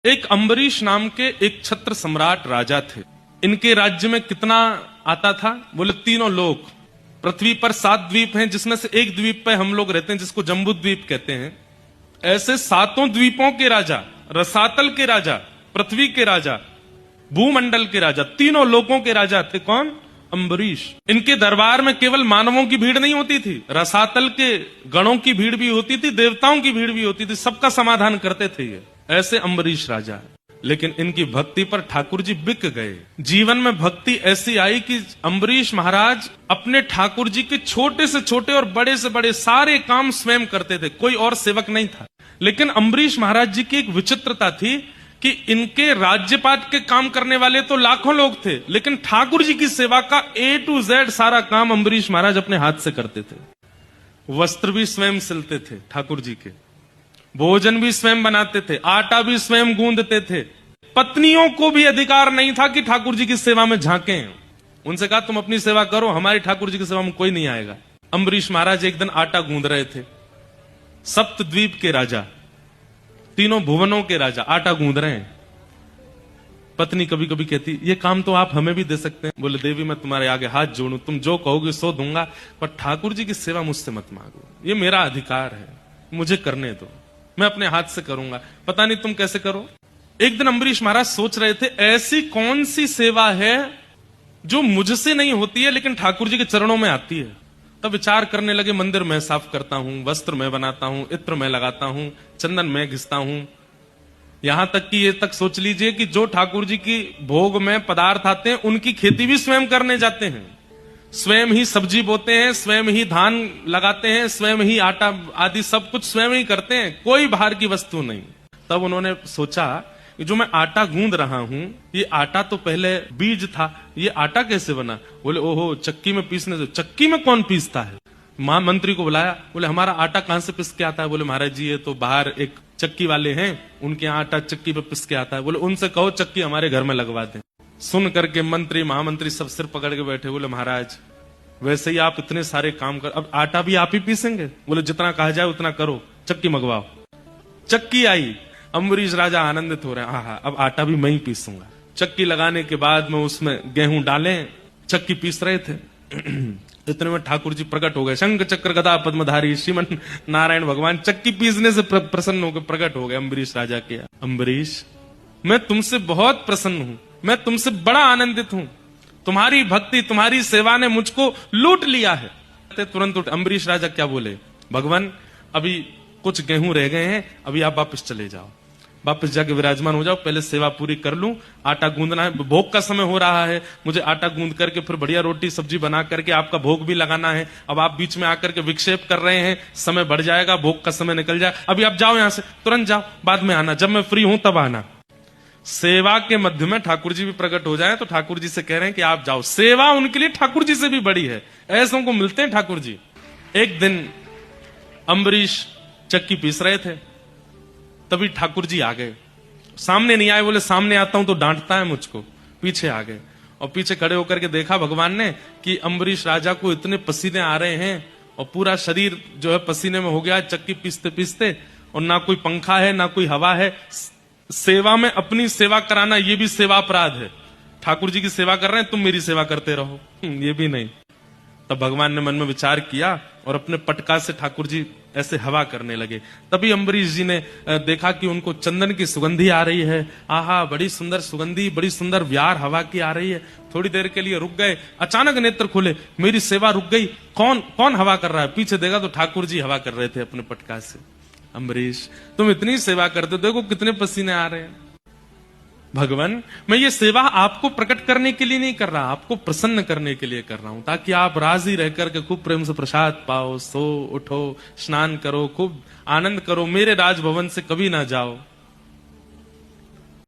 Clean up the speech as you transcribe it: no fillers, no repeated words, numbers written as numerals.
एक अम्बरीश नाम के एक छत्र सम्राट राजा थे। इनके राज्य में कितना आता था? बोले तीनों लोक। पृथ्वी पर 7 द्वीप हैं, जिसमें से एक द्वीप पे हम लोग रहते हैं, जिसको जम्बू द्वीप कहते हैं। ऐसे 7 द्वीपों के राजा, रसातल के राजा, पृथ्वी के राजा, भूमंडल के राजा, तीनों लोकों के राजा थे। कौन? अम्बरीश। इनके दरबार में केवल मानवों की भीड़ नहीं होती थी, रसातल के गणों की भीड़ भी होती थी, देवताओं की भीड़ भी होती थी, सबका समाधान करते थे ये। ऐसे अम्बरीश राजा है। लेकिन इनकी भक्ति पर ठाकुर जी बिक गए। जीवन में भक्ति ऐसी आई कि अम्बरीश महाराज अपने ठाकुर जी के छोटे से छोटे और बड़े से बड़े सारे काम स्वयं करते थे, कोई और सेवक नहीं था। लेकिन अम्बरीश महाराज जी की एक विचित्रता थी कि इनके राज्यपाट के काम करने वाले तो लाखों लोग थे, लेकिन ठाकुर जी की सेवा का A to Z सारा काम अम्बरीश महाराज अपने हाथ से करते थे। वस्त्र भी स्वयं सिलते थे ठाकुर जी के, भोजन भी स्वयं बनाते थे, आटा भी स्वयं गूंदते थे। पत्नियों को भी अधिकार नहीं था कि ठाकुर जी की सेवा में झांकें। उनसे कहा तुम अपनी सेवा करो, हमारी ठाकुर जी की सेवा में कोई नहीं आएगा। अम्बरीश महाराज एक दिन आटा गूंद रहे थे। सप्तद्वीप के राजा, तीनों भुवनों के राजा आटा गूंद रहे हैं। पत्नी कभी कभी कहती ये काम तो आप हमें भी दे सकते हैं। बोले देवी मैं तुम्हारे आगे हाथ जोड़ूं, तुम जो कहोगे सो दूंगा, पर ठाकुर जी की सेवा मुझसे मत मांगो, ये मेरा अधिकार है, मुझे करने दो, मैं अपने हाथ से करूंगा, पता नहीं तुम कैसे करो। एक दिन अम्बरीश महाराज सोच रहे थे ऐसी कौन सी सेवा है जो मुझसे नहीं होती है लेकिन ठाकुर जी के चरणों में आती है। तब विचार करने लगे, मंदिर मैं साफ करता हूं, वस्त्र मैं बनाता हूं, इत्र मैं लगाता हूं, चंदन मैं घिसता हूं, यहां तक कि ये तक सोच लीजिए कि जो ठाकुर जी की भोग में पदार्थ आते हैं उनकी खेती भी स्वयं करने जाते हैं, स्वयं ही सब्जी बोते हैं, स्वयं ही धान लगाते हैं, स्वयं ही आटा आदि सब कुछ स्वयं ही करते हैं, कोई बाहर की वस्तु नहीं। तब उन्होंने सोचा कि जो मैं आटा गूंद रहा हूं, ये आटा तो पहले बीज था, ये आटा कैसे बना? बोले ओहो चक्की में पीसने से। चक्की में कौन पीसता है? महामंत्री को बुलाया, बोले हमारा आटा कहां से पिस के आता है? बोले महाराज जी ये तो बाहर एक चक्की वाले हैं, उनके यहाँ आटा चक्की पे पिस के आता है। बोले उनसे कहो चक्की हमारे घर में लगवा दें। सुन करके मंत्री महामंत्री सब सिर पकड़ के बैठे। बोले महाराज वैसे ही आप इतने सारे काम कर, अब आटा भी आप ही पीसेंगे? बोले जितना कहा जाए उतना करो, चक्की मंगवाओ। चक्की आई, अम्बरीश राजा आनंदित हो रहे हैं, आहा अब आटा भी मैं ही पीसूंगा। चक्की लगाने के बाद में उसमें गेहूं डाले, चक्की पीस रहे थे। इतने में ठाकुर जी प्रकट हो गए, शंख चक्र गदा पद्मधारी श्रीमन नारायण भगवान चक्की पीसने से प्रसन्न होकर प्रकट हो गए अम्बरीश राजा के। अम्बरीश मैं तुमसे बहुत प्रसन्न हूं, मैं तुमसे बड़ा आनंदित हूं, तुम्हारी भक्ति तुम्हारी सेवा ने मुझको लूट लिया है। तुरंत अम्बरीश राजा क्या बोले, भगवान अभी कुछ गेहूं रह गए हैं, अभी आप वापस चले जाओ, वापस जाके विराजमान हो जाओ, पहले सेवा पूरी कर लूं, आटा गूंदना है, भोग का समय हो रहा है, मुझे आटा गूंद करके फिर बढ़िया रोटी सब्जी बना करके आपका भोग भी लगाना है। अब आप बीच में आकर के विक्षेप कर रहे हैं, समय बढ़ जाएगा, भोग का समय निकल जाए, अभी आप जाओ यहां से, तुरंत जाओ, बाद में आना, जब मैं फ्री हूं तब आना। सेवा के मध्य में ठाकुर जी भी प्रकट हो जाए तो ठाकुर जी से कह रहे हैं कि आप जाओ, सेवा उनके लिए ठाकुर जी से भी बड़ी है, ऐसों को मिलते हैं ठाकुर जी। एक दिन अम्बरीश चक्की पीस रहे थे, तभी ठाकुर जी आ गए। सामने नहीं आए, बोले सामने आता हूं तो डांटता है मुझको, पीछे आ गए और पीछे खड़े होकर के देखा भगवान ने कि अम्बरीश राजा को इतने पसीने आ रहे हैं और पूरा शरीर जो है पसीने में हो गया चक्की पीसते पीसते, और ना कोई पंखा है ना कोई हवा है। सेवा में अपनी सेवा कराना ये भी सेवा अपराध है। ठाकुर जी की सेवा कर रहे हैं, तुम मेरी सेवा करते रहो, ये भी नहीं। तब भगवान ने मन में विचार किया और अपने पटका से ठाकुर जी ऐसे हवा करने लगे। तभी अम्बरीश जी ने देखा कि उनको चंदन की सुगंधी आ रही है, आहा बड़ी सुंदर सुगंधी, बड़ी सुंदर व्यार हवा की आ रही है। थोड़ी देर के लिए रुक गए, अचानक नेत्र खोले, मेरी सेवा रुक गई, कौन कौन हवा कर रहा है? पीछे देखा तो ठाकुर जी हवा कर रहे थे अपने पटका से। अम्बरीश तुम इतनी सेवा करते, देखो कितने पसीने आ रहे हैं। भगवान मैं ये सेवा आपको प्रकट करने के लिए नहीं कर रहा, आपको प्रसन्न करने के लिए कर रहा हूं, ताकि आप राजी रहकर के खूब प्रेम से प्रसाद पाओ, सो उठो, स्नान करो, खूब आनंद करो, मेरे राजभवन से कभी ना जाओ।